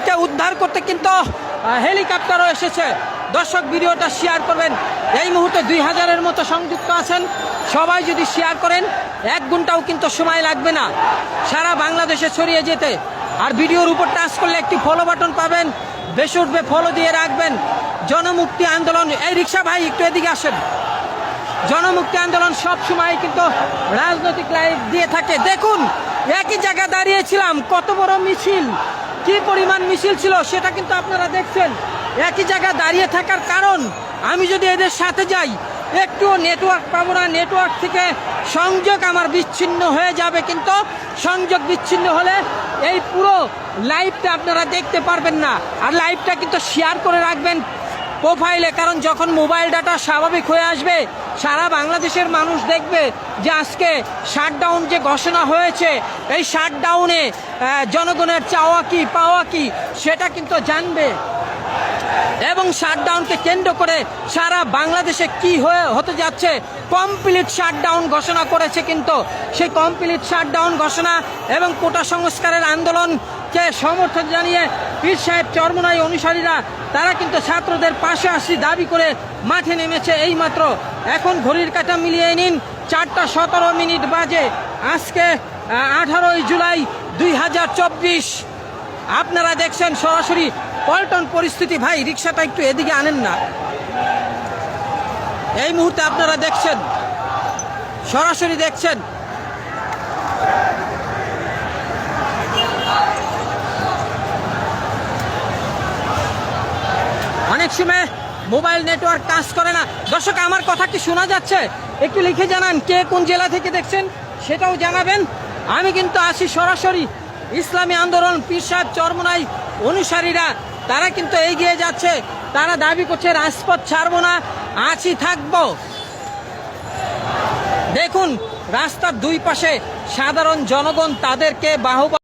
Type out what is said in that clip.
কে উদ্ধার করতে কিন্তু হেলিকপ্টারও এসেছে। দর্শক ভিডিওটা শেয়ার করবেন। এই মুহূর্তে 2000-এর মতো সংযুক্ত আছেন। সবাই যদি শেয়ার করেন 1 ঘন্টাও কিন্তু সময় লাগবে না সারা বাংলাদেশে ছড়িয়ে যেতে। আর ভিডিওর উপর টাচ করলে একটি ফলো বাটন পাবেন, বেশি উঠবে, ফলো দিয়ে রাখবেন। জনমুক্তি আন্দোলন, এই রিক্সা ভাই একটু এদিকে আসেন। জনমুক্তি আন্দোলন সব সময় কিন্তু রাজনৈতিক লাইভ দিয়ে থাকে। দেখুন একই জায়গায় দাঁড়িয়েছিলাম, কত বড় মিছিল, কি পরিমাণ মিছিল ছিল সেটা কিন্তু আপনারা দেখছেন। একই জায়গায় দাঁড়িয়ে থাকার কারণ, আমি যদি এদের সাথে যাই একটুও নেটওয়ার্ক পাবো না, নেটওয়ার্ক থেকে সংযোগ আমার বিচ্ছিন্ন হয়ে যাবে। কিন্তু সংযোগ বিচ্ছিন্ন হলে এই পুরো লাইভটা আপনারা দেখতে পারবেন না। আর লাইভটা কিন্তু শেয়ার করে রাখবেন প্রোফাইলে, কারণ যখন মোবাইল ডাটা স্বাভাবিক হয়ে আসবে সারা বাংলাদেশের মানুষ দেখবে যে আজকে শাটডাউন যে ঘোষণা হয়েছে, এই শাটডাউনে জনগণের চাওয়া কি পাওয়া কি সেটা কিন্তু জানবে। এবং শাটডাউনকে কেন্দ্র করে সারা বাংলাদেশে কি হতে যাচ্ছে, কমপ্লিট শাটডাউন ঘোষণা করেছে। কিন্তু সেই কমপ্লিট শাটডাউন ঘোষণা এবং কোটা সংস্কারের আন্দোলনকে সমর্থন জানিয়ে পীর সাহেব চরমোনাই অনুসারীরা তারা কিন্তু ছাত্রদের পাশে আসি দাবি করে মাঠে নেমেছে এইমাত্র। এখন ঘড়ির কাঁটা মিলিয়ে নিন 4টা 17 মিনিট বাজে। আজকে 18 জুলাই 2024। আপনারা দেখছেন সরাসরি পল্টন পরিস্থিতি। ভাই রিক্সাটা একটু এদিকে আনেন না। এই মুহূর্তে আপনারা দেখছেন, সরাসরি দেখছেন অনেক সময় মোবাইল নেটওয়ার্ক কাজ করে না। দর্শক আমার কথা কি শোনা যাচ্ছে? একটু লিখে জানান কে কোন জেলা থেকে দেখছেন, সেটাও জানাবেন। আমি কিন্তু আসি সরাসরি ইসলামী আন্দোলন পীর সাহেব চরমোনাই অনুসারীরা তারা কিন্তু এগিয়ে যাচ্ছে। তারা দাবি করছে রাজপথ ছাড়বো না, আছি থাকবো। দেখুন রাস্তার দুই পাশে সাধারণ জনগণ তাদেরকে বাহবা